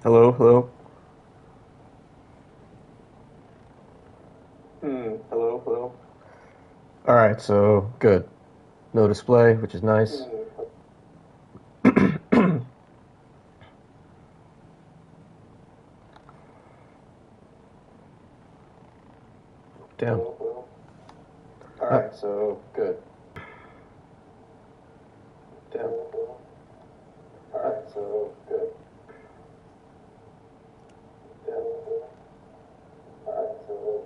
Hello, hello. Hello, hello. All right, so good. No display, which is nice. Damn. Hello, hello. All Uh, right, so good. Damn. All uh, right, so good. Damn. All right, so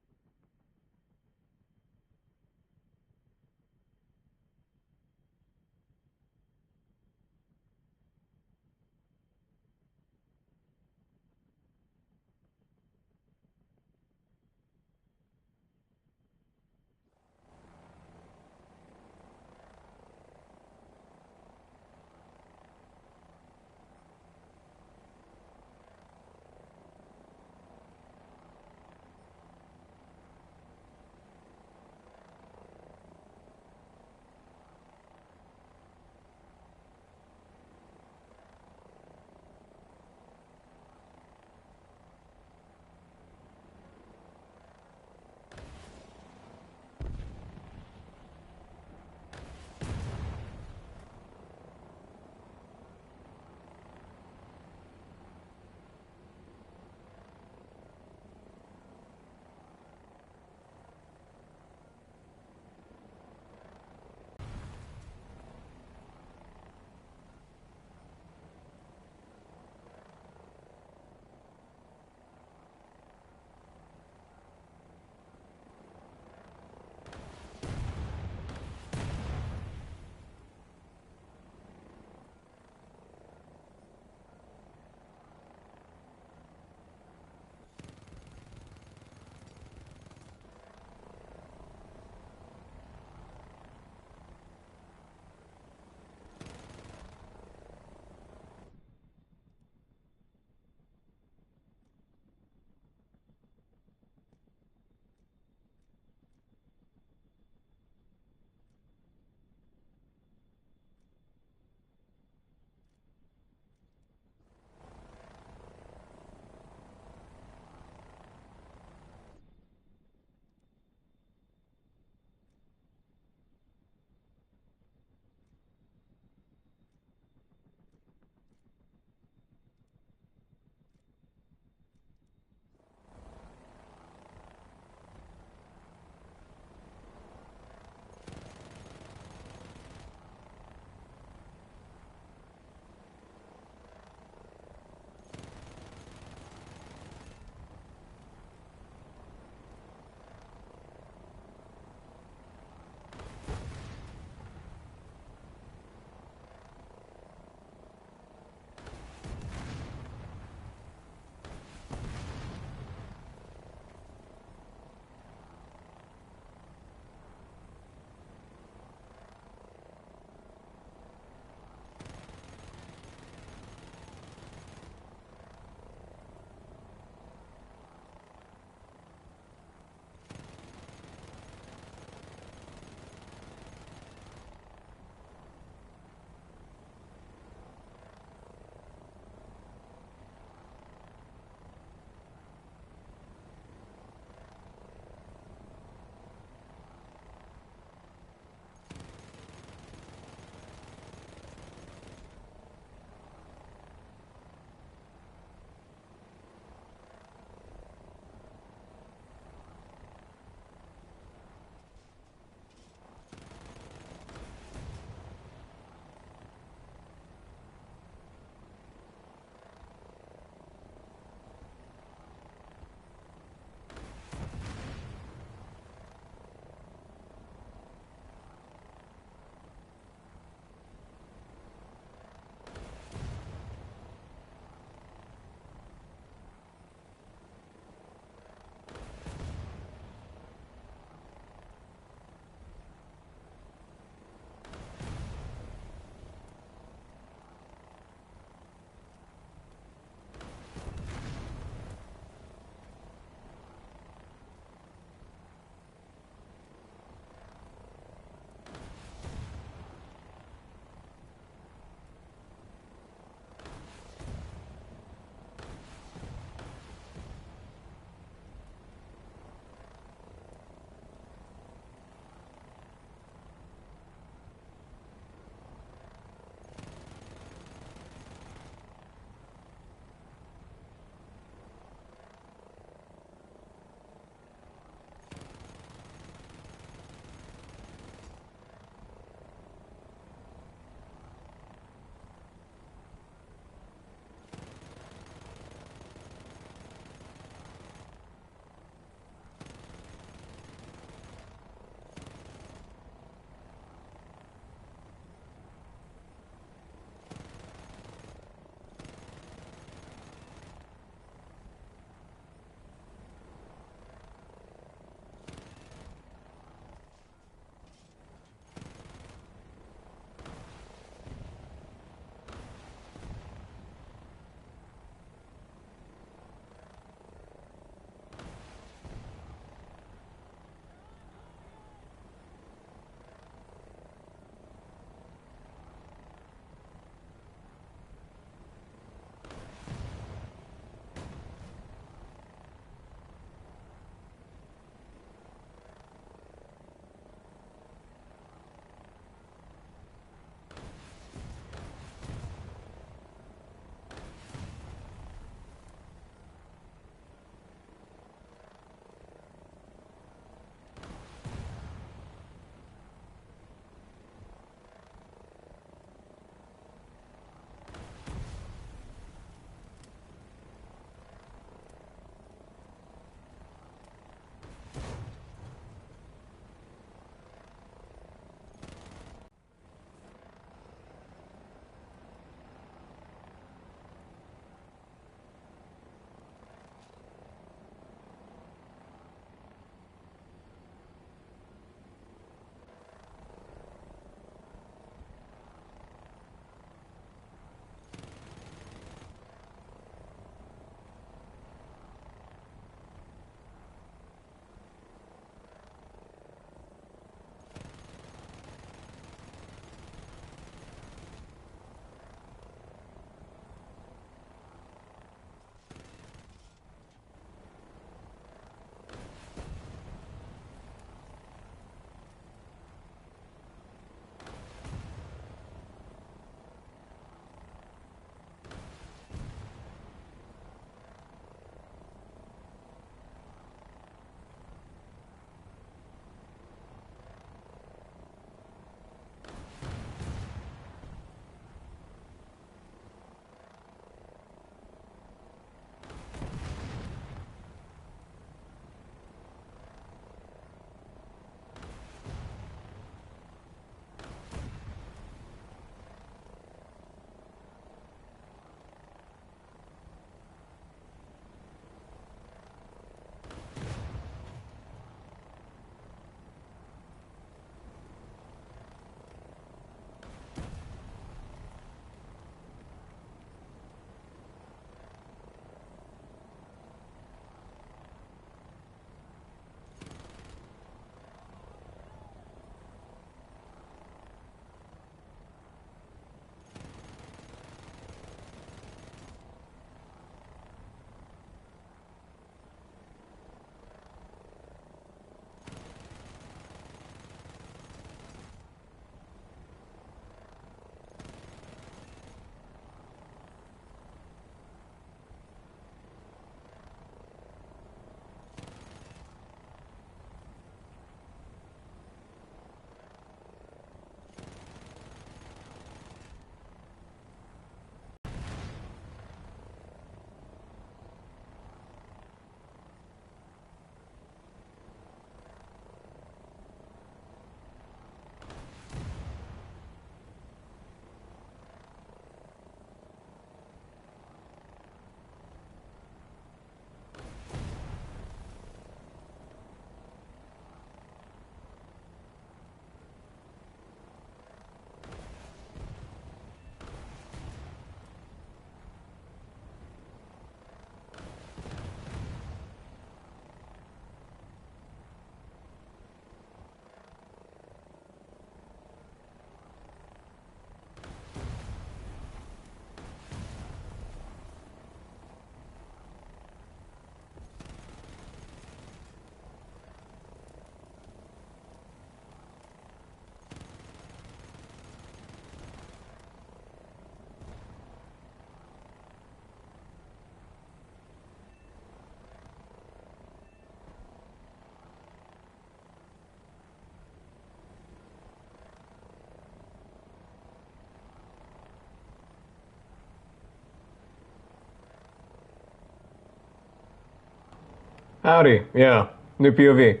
Howdy, yeah, new POV.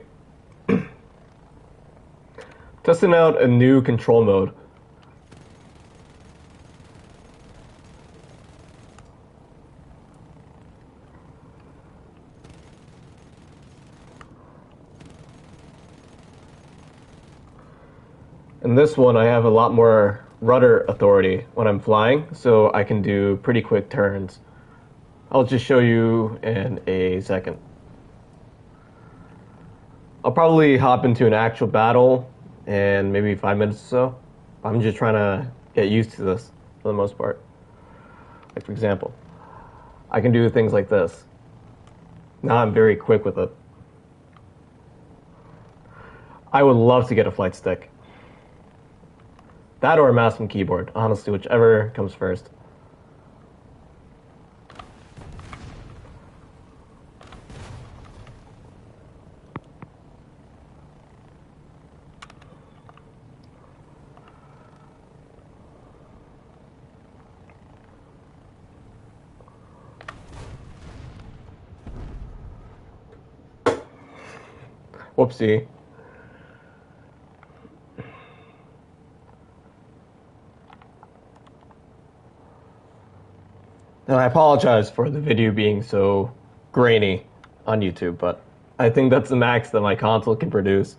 Testing out a new control mode. In this one, I have a lot more rudder authority when I'm flying, so I can do pretty quick turns. I'll just show you in a second. I'll probably hop into an actual battle in maybe 5 minutes or so. I'm just trying to get used to this for the most part. Like, for example, I can do things like this. Now I'm very quick with it. I would love to get a flight stick. That or a mouse and keyboard, honestly, whichever comes first. Whoopsie. And I apologize for the video being so grainy on YouTube, but I think that's the max that my console can produce.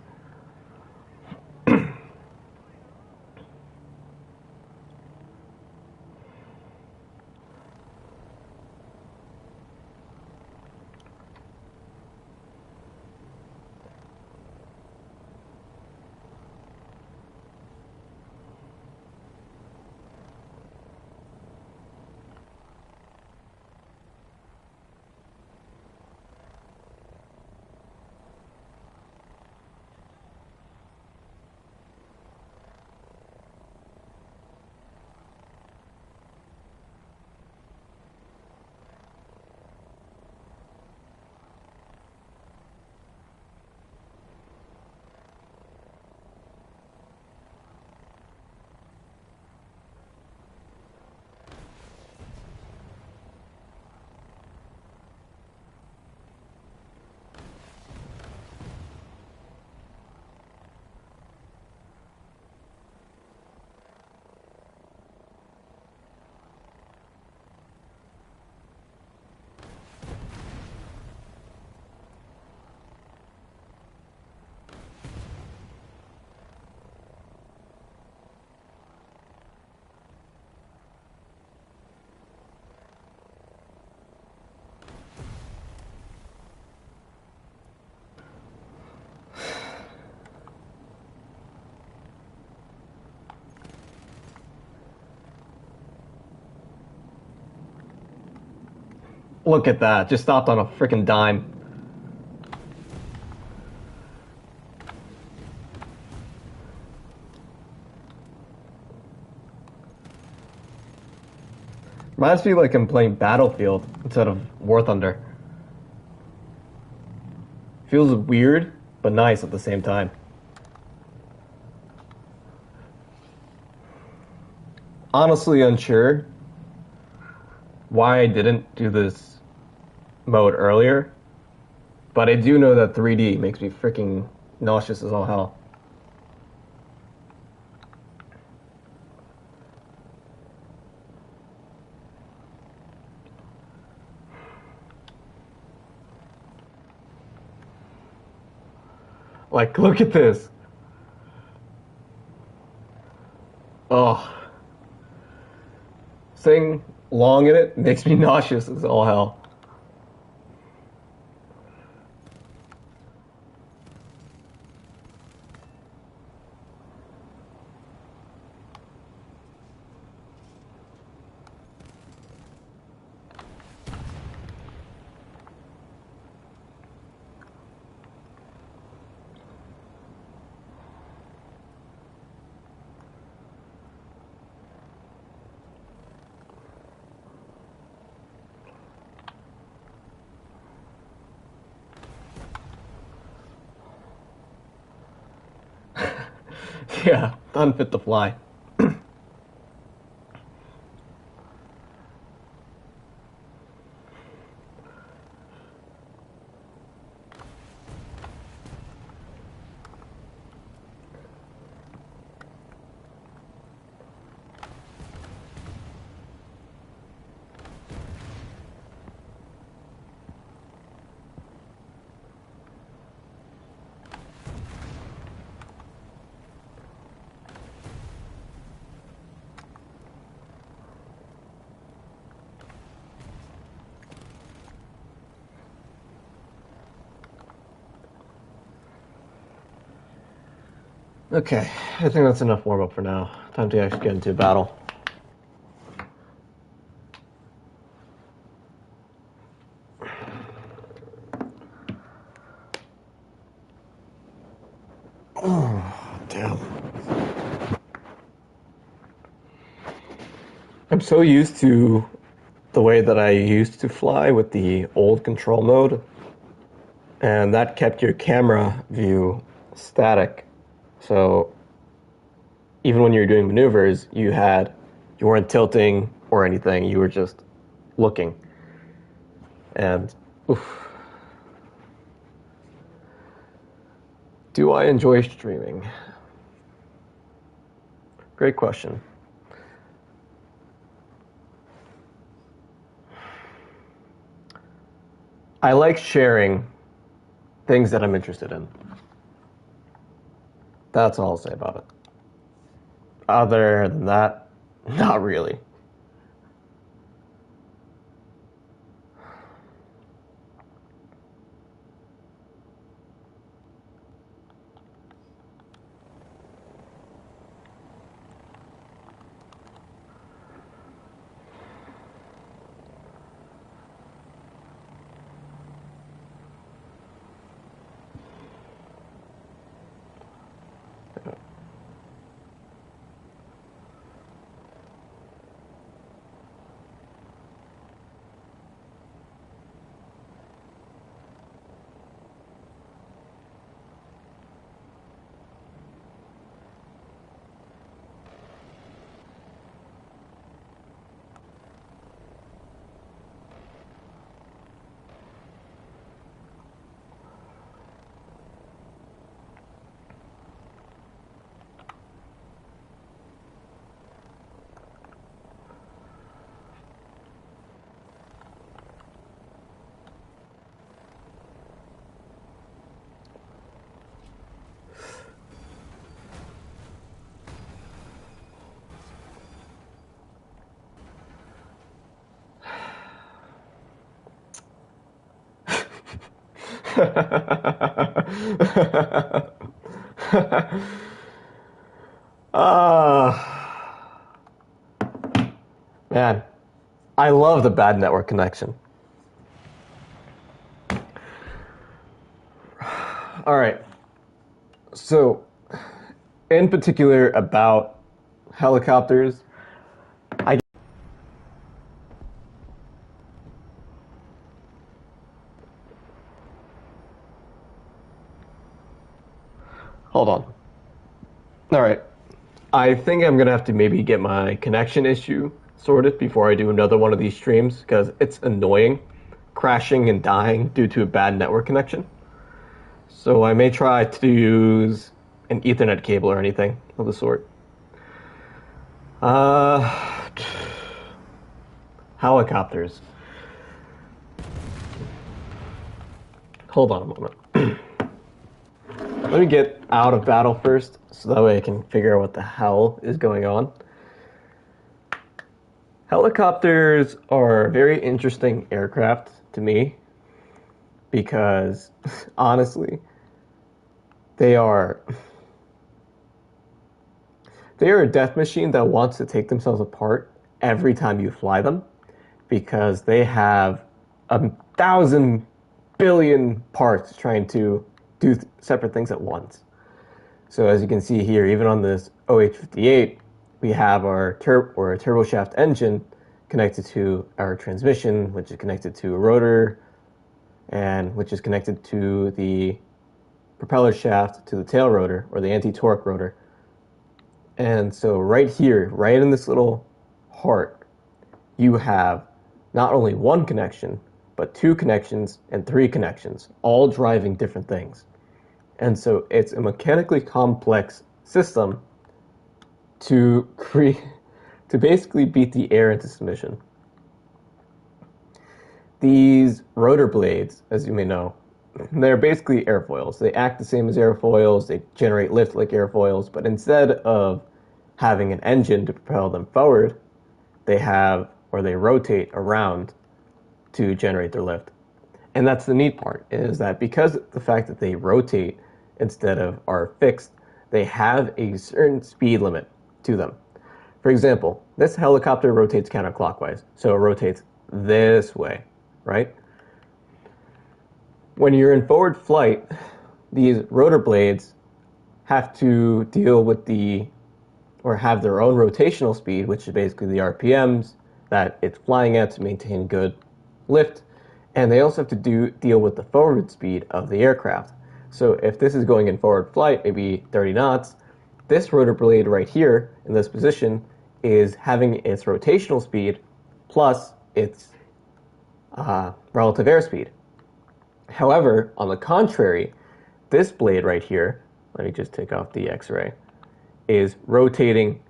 Look at that, just stopped on a freaking dime. Reminds me like I'm playing Battlefield instead of War Thunder. Feels weird, but nice at the same time. Honestly unsure why I didn't do this mode earlier, but I do know that 3D makes me freaking nauseous as all hell. Like, look at this. Oh. Staying long in it makes me nauseous as all hell. Yeah, unfit to fly. Okay, I think that's enough warm up for now. Time to actually get into battle. Oh, damn. I'm so used to the way that I used to fly with the old control mode, and that kept your camera view static. So even when you were doing maneuvers, you weren't tilting or anything. You were just looking. And oof. Do I enjoy streaming? Great question. I like sharing things that I'm interested in. That's all I'll say about it. Other than that, not really. Ah, man, I love the bad network connection. All right. So, in particular about helicopters, I hold on. All right. I think I'm gonna have to maybe get my connection issue sorted before I do another one of these streams because it's annoying crashing and dying due to a bad network connection. So I may try to use an Ethernet cable or anything of the sort. Uh, helicopters. Hold on a moment. Let me get out of battle first, so that way I can figure out what the hell is going on. Helicopters are very interesting aircraft to me because, honestly, they are a death machine that wants to take themselves apart every time you fly them because they have 1,000 billion parts trying to do separate things at once. So as you can see here, even on this OH-58, we have our turbo shaft engine connected to our transmission, which is connected to a rotor, and which is connected to the propeller shaft to the tail rotor, or the anti-torque rotor. And so right here, right in this little heart, you have not only one connection, but two connections and three connections, all driving different things. And so it's a mechanically complex system to basically beat the air into submission. These rotor blades, as you may know, they're basically airfoils. They act the same as airfoils, they generate lift like airfoils, but instead of having an engine to propel them forward, they rotate around to generate their lift. And that's the neat part, is that because of the fact that they rotate instead of are fixed, they have a certain speed limit to them. For example, this helicopter rotates counterclockwise, so it rotates this way, right? When you're in forward flight, these rotor blades have to deal with or have their own rotational speed, which is basically the RPMs that it's flying at to maintain good lift. And they also have to deal with the forward speed of the aircraft. So if this is going in forward flight, maybe 30 knots, this rotor blade right here in this position is having its rotational speed plus its relative airspeed. However, on the contrary, this blade right here, let me just take off the X-ray, is rotating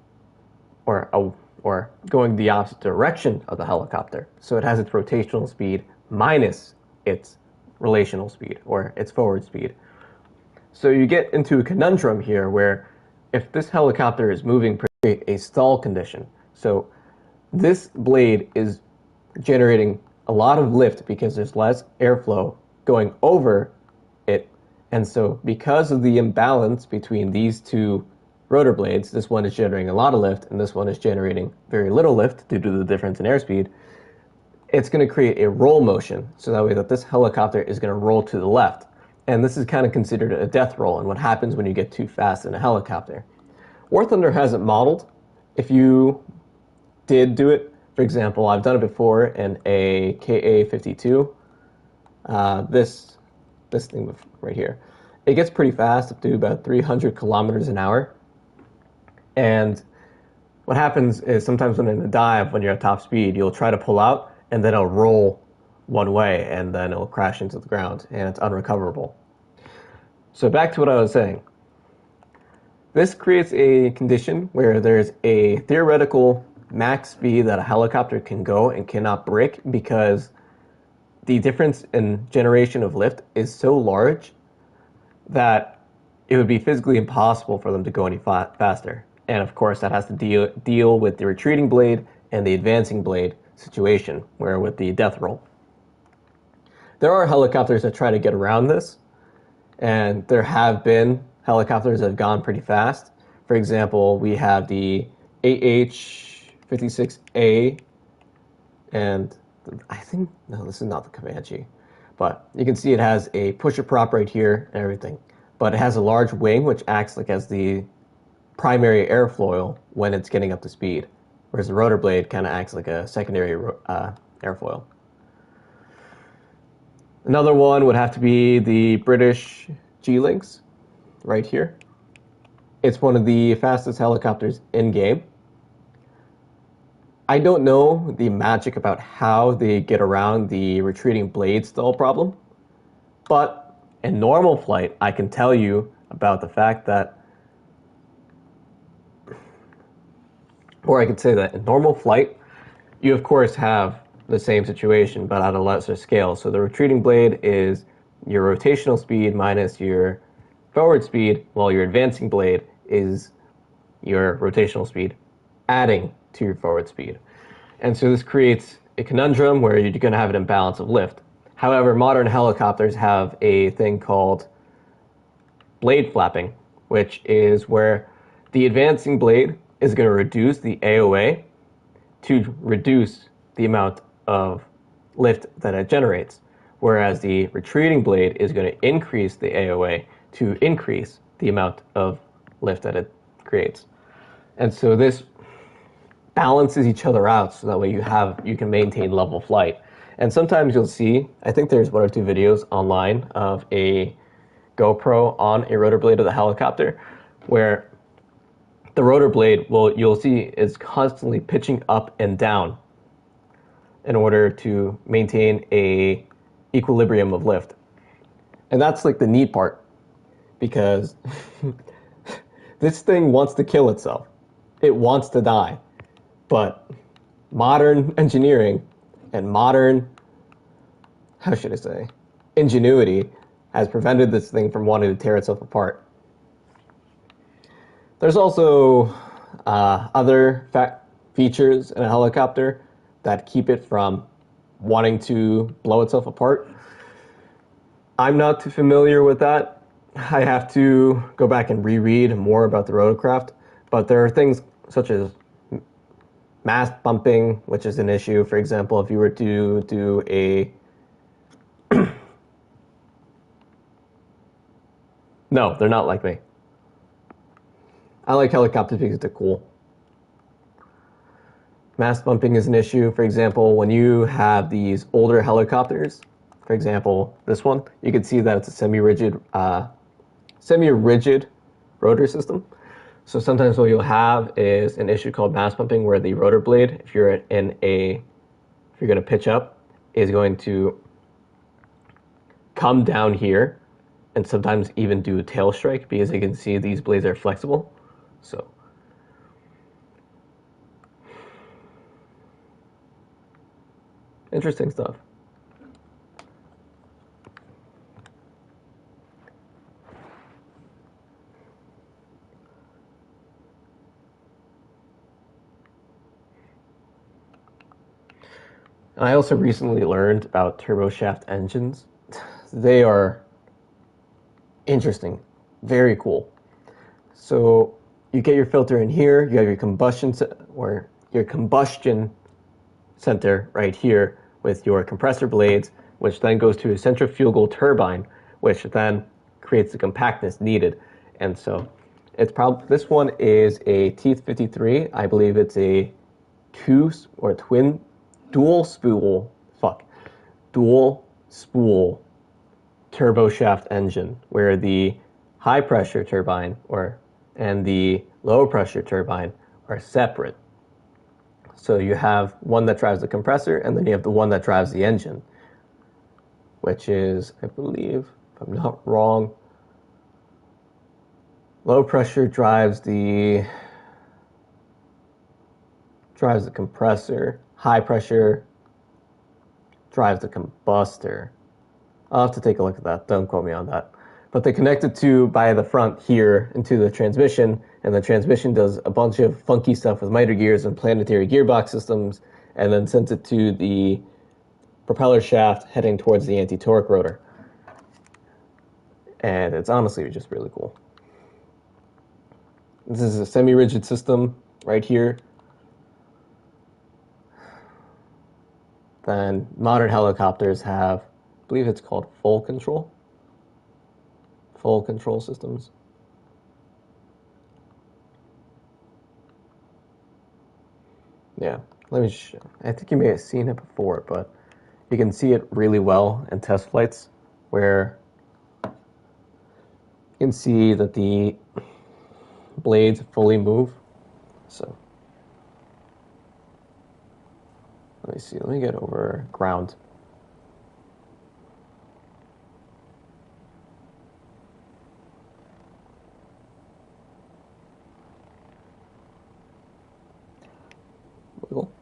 or going the opposite direction of the helicopter. So it has its rotational speed minus its relational speed or its forward speed. So you get into a conundrum here where if this helicopter is moving a stall condition, so this blade is generating a lot of lift because there's less airflow going over it. And so because of the imbalance between these two rotor blades, this one is generating a lot of lift and this one is generating very little lift due to the difference in airspeed, it's going to create a roll motion. So that way that this helicopter is going to roll to the left. And this is kind of considered a death roll and what happens when you get too fast in a helicopter. War Thunder has it modeled. If you did do it, for example, I've done it before in a KA-52. This thing right here. It gets pretty fast, up to about 300 kilometers an hour. And what happens is sometimes when in a dive, when you're at top speed, you'll try to pull out and then it'll roll one way and then it'll crash into the ground and it's unrecoverable. So back to what I was saying. This creates a condition where there's a theoretical max speed that a helicopter can go and cannot break because the difference in generation of lift is so large that it would be physically impossible for them to go any faster. And of course, that has to deal with the retreating blade and the advancing blade situation, where with the death roll. There are helicopters that try to get around this, and there have been helicopters that have gone pretty fast. For example, we have the AH-56A, and I think, no, this is not the Comanche, but you can see it has a pusher prop right here and everything. But it has a large wing which acts like as the primary airfoil when it's getting up to speed, whereas the rotor blade kind of acts like a secondary airfoil. Another one would have to be the British G-Lynx right here. It's one of the fastest helicopters in game. I don't know the magic about how they get around the retreating blade stall problem, but in normal flight, I can tell you about the fact that, or I could say that in normal flight, you of course have the same situation, but at a lesser scale. So the retreating blade is your rotational speed minus your forward speed, while your advancing blade is your rotational speed adding to your forward speed. And so this creates a conundrum where you're going to have an imbalance of lift. However, modern helicopters have a thing called blade flapping, which is where the advancing blade is going to reduce the AOA to reduce the amount of lift that it generates, whereas the retreating blade is going to increase the AOA to increase the amount of lift that it creates. And so this balances each other out so that way you can maintain level flight. And sometimes you'll see, I think there's one or two videos online of a GoPro on a rotor blade of the helicopter where the rotor blade you'll see is constantly pitching up and down in order to maintain a equilibrium of lift. And that's like the neat part, because this thing wants to kill itself. It wants to die. But modern engineering and modern, how should I say, ingenuity has prevented this thing from wanting to tear itself apart. There's also other features in a helicopter that keep it from wanting to blow itself apart. I'm not too familiar with that. I have to go back and reread more about the rotorcraft, but there are things such as mast bumping, which is an issue. For example, if you were to do a no, they're not like me. I like helicopters because they're cool. Mast bumping is an issue. For example, when you have these older helicopters, for example, this one, you can see that it's a semi-rigid rotor system. So sometimes what you'll have is an issue called mast bumping, where the rotor blade, if you're going to pitch up, is going to come down here and sometimes even do a tail strike, because you can see these blades are flexible. So interesting stuff. I also recently learned about turboshaft engines. They are interesting, very cool. So you get your filter in here, you have your combustion center right here with your compressor blades, which then goes to a centrifugal turbine, which then creates the compactness needed. And so it's probably, this one is a Teeth 53. I believe it's a dual spool turbo shaft engine, where the high pressure turbine and the low pressure turbine are separate. So you have one that drives the compressor, and then you have the one that drives the engine, which is, I believe, if I'm not wrong, low pressure drives the compressor, high pressure drives the combustor. I'll have to take a look at that. Don't quote me on that. But they connect it to by the front here into the transmission, and the transmission does a bunch of funky stuff with miter gears and planetary gearbox systems, and then sends it to the propeller shaft heading towards the anti-torque rotor. And it's honestly just really cool. This is a semi-rigid system right here. Then modern helicopters have, I believe it's called full control systems. Yeah, I think you may have seen it before, but you can see it really well in test flights, where you can see that the blades fully move. So let me see, let me get over ground. Wiggle.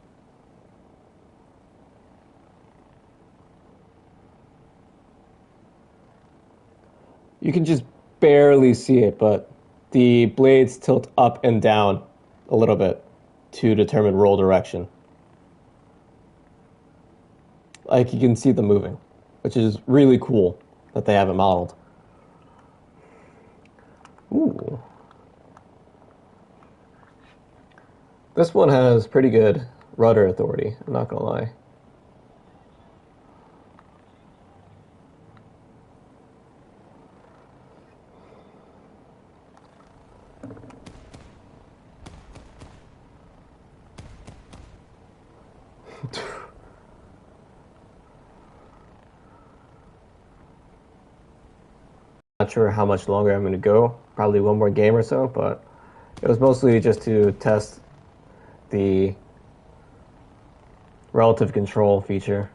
You can just barely see it, but the blades tilt up and down a little bit to determine roll direction. Like, you can see them moving, which is really cool that they have it modeled. Ooh. This one has pretty good rudder authority, I'm not gonna lie. Not sure how much longer I'm going to go, probably one more game or so, but it was mostly just to test the relative control feature.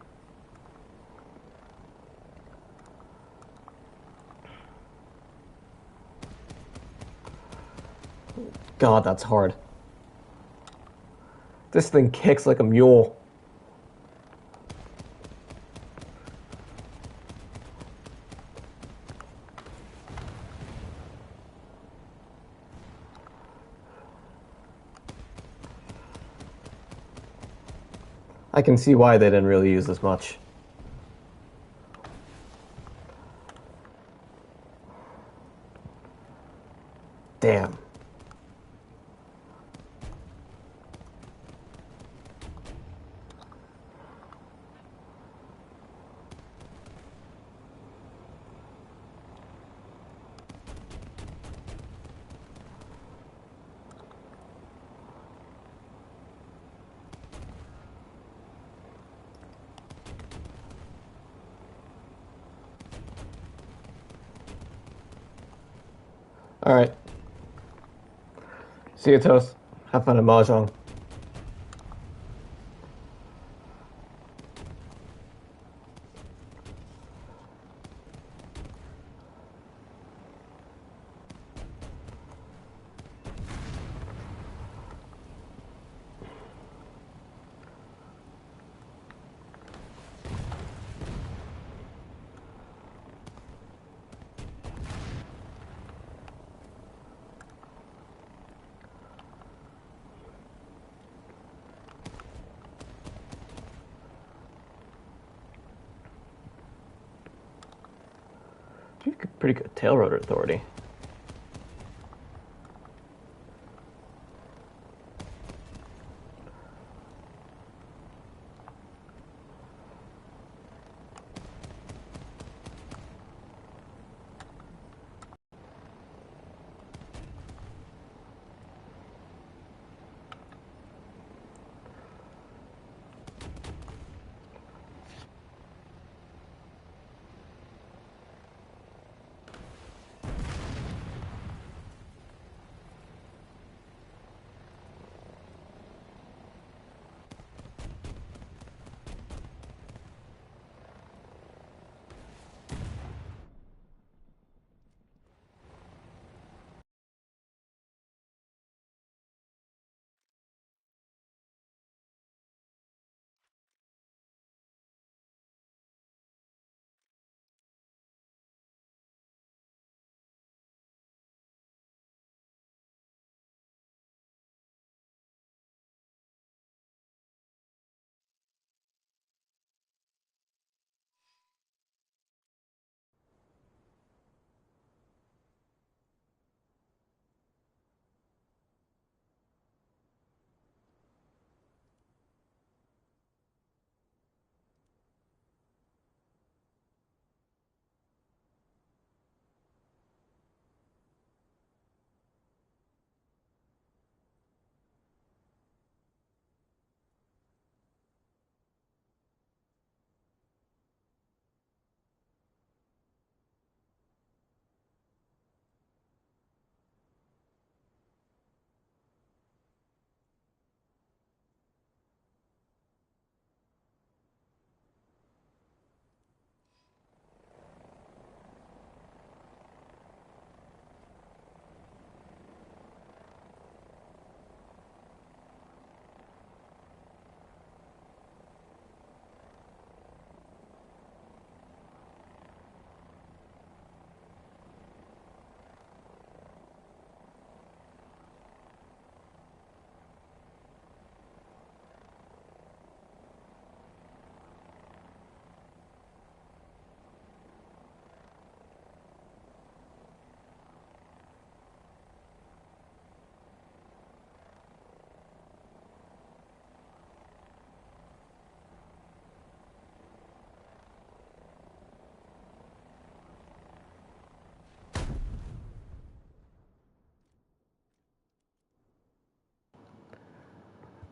God, that's hard. This thing kicks like a mule. I can see why they didn't really use this much. All right. See you, Toast. Have fun at Mahjong. Pretty good tail rotor authority.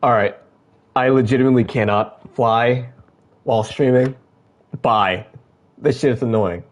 All right. I legitimately cannot fly while streaming. Bye. This shit's annoying.